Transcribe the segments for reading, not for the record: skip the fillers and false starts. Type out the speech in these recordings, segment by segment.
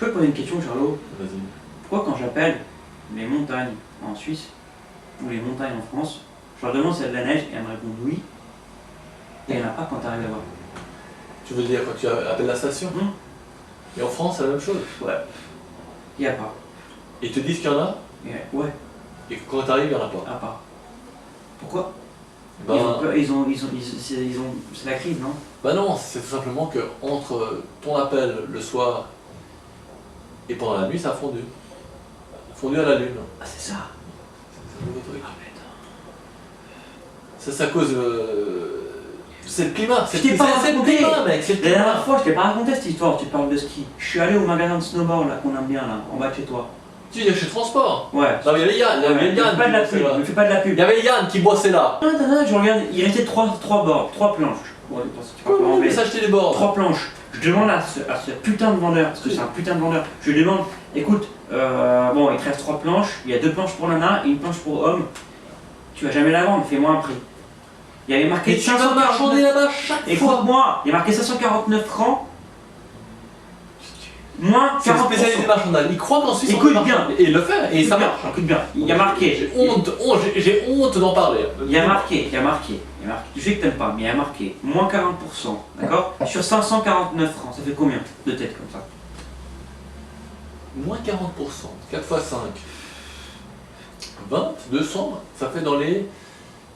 peux te poser une question, Charlot? Vas-y. Pourquoi quand j'appelle les montagnes en Suisse ou les montagnes en France, je leur demande s'il y a de la neige et elles me répondent oui, et il n'y en a pas quand tu arrives là-bas? Tu veux dire quand tu appelles la station? Et en France, c'est la même chose. Ouais. Il n'y a pas. Et ils te disent qu'il y en a, Ouais, et que quand tu arrives, il n'y en a pas. à part. Pourquoi? Ben, C'est la crise, non? bah non, c'est tout simplement que entre ton appel le soir et pendant la nuit, ça a fondu. Fondu à la lune. Ah, c'est ça. C'est un nouveau truc. Ah, putain. Ça, c'est à cause. C'est le climat. Je t'ai pas raconté. Le climat, mec. C'est le La dernière climat. fois, je t'ai pas raconté cette histoire, tu parles de ski. Je suis allé au magasin de snowboard là qu'on aime bien là, en bas de chez toi. Tu dis chez Transport. Ouais. Non, il y avait Yann. Il y avait Me Yann fais pas de la qui bossait pub, là. me fais pas de la pub. Il y avait Yann qui bossait là. Je regarde, il restait 3 bords, 3 planches. Ouais, attends, si tu peux pas Comment enlever. s'acheter des bords? 3 planches. Je demande à ce putain de vendeur, parce que c'est un putain de vendeur, je lui demande, écoute, bon, il te reste 3 planches, il y a 2 planches pour nana et une planche pour homme. Tu vas jamais la vendre, fais-moi un prix. Il y avait marqué Et tu vas marchander 549. là-bas chaque fois. Écoute-moi, il y a marqué 549 francs. Moins C'est le 40%. spécialiste des marchandages. Il croit qu'en Suisse on Écoute marche. bien. Et il le fait, et ça marche. Écoute bien, il y a marqué. J'ai honte d'en parler. Il y a marqué. Je sais que t'aimes pas, mais il y a marqué moins 40%, d'accord? Sur 549 francs, ça fait combien de têtes comme ça? Moins 40%, 4 x 5. 20, 200, ça fait dans les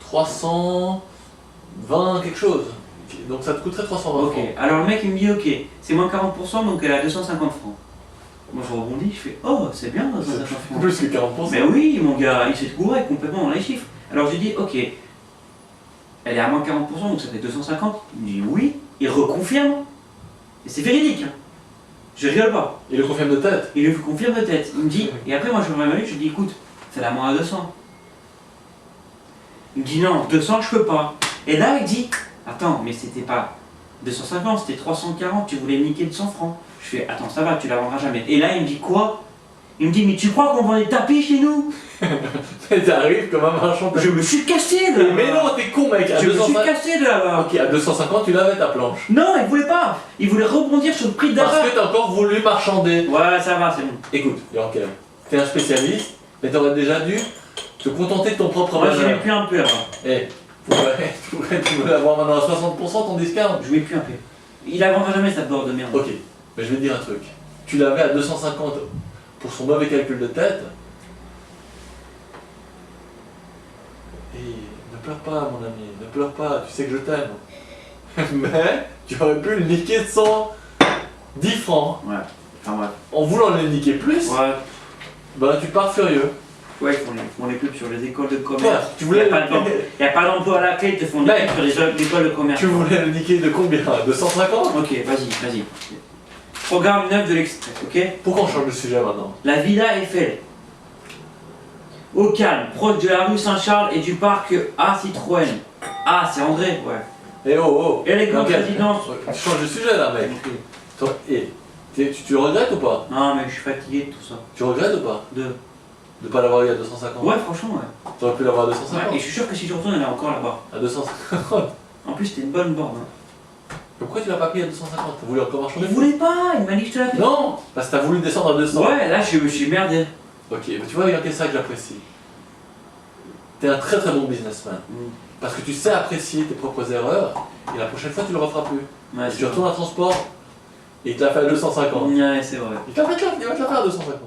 320 quelque chose. Donc ça te coûterait 320 Ok, francs. alors le mec il me dit ok, c'est moins 40%, donc elle a 250 francs. Moi je rebondis, je fais oh c'est bien 250 francs. Plus que 40%. Mais oui mon gars, il s'est gouré complètement dans les chiffres. Alors j'ai dit ok, elle est à moins 40%, donc ça fait 250. Il me dit oui, il reconfirme. Et c'est véridique, hein. Je rigole pas. Il le confirme de tête. Il le confirme de tête. Il me dit, et après moi je reviens à lui, je lui dis écoute, c'est la moins à 200. Il me dit non, 200 je peux pas. Et là il dit, attends, mais c'était pas 250, c'était 340, tu voulais me niquer de 100 francs. Je fais, attends, ça va, tu la vendras jamais. Et là il me dit quoi? Il me dit, mais tu crois qu'on vend des tapis chez nous? Et t'arrives comme un marchand. Je me suis cassé de là-bas. Mais non, t'es con mec. À Je me suis 250. cassé de là-bas. Ok, à 250, tu l'avais ta planche. Non, il voulait pas. Il voulait rebondir sur le prix Parce d'achat. que t'as encore voulu marchander. Ouais, ça va, c'est bon. Écoute, Yankel, t'es un spécialiste, mais t'aurais déjà dû te contenter de ton propre Moi j'y bazar. mets plus un peu avant. Eh, tu voulais avoir maintenant à 60% ton discount. Je mets plus un peu. Il la vendra jamais cette bord de merde. Ok, mais je vais te dire un truc. Tu l'avais à 250 pour son mauvais calcul de tête. Et ne pleure pas, mon ami, ne pleure pas, tu sais que je t'aime. Mais tu aurais pu le niquer de 110 francs. Ouais, enfin bref. En voulant le niquer plus, Ouais. ben tu pars furieux. Ouais, ils font les pubs sur les écoles de Quoi, commerce. tu voulais Il n'y a pas d'emploi à la clé, ils te font des Mec, pubs sur les écoles de commerce. Tu voulais le niquer de combien? 250? Ok, vas-y. Programme 9 de l'Express, ok? Pourquoi on change de sujet maintenant? La Villa Eiffel. Au calme, proche de la rue Saint-Charles et du parc A Citroën. Ah, c'est André, ouais. Eh oh. Élégante Ok. résidence. Tu changes de sujet là, mec. Ok. Toi, tu regrettes ou pas? Non, mais je suis fatigué de tout ça. Tu regrettes ou pas? De De pas l'avoir eu à 250? Ouais, franchement, ouais. Tu aurais pu l'avoir à Ouais, 250? et je suis sûr que si je retourne, elle est encore là-bas. À 250? En plus, c'était une bonne borne. Hein. Pourquoi tu l'as pas pris à 250? T'as voulu encore marchander? Il voulait pas, il m'a dit que je te la fais. Non! Parce que t'as voulu descendre à 200. Ouais, là, je me suis merdé. Ok, mais tu vois, regarde, c'est ça que j'apprécie. T'es un très très bon businessman. Parce que tu sais apprécier tes propres erreurs, et la prochaine fois tu le referas plus. Ouais, Si tu retournes à transport, et il te l'a fait à 250. Ouais, c'est vrai. Il va te la faire à 250.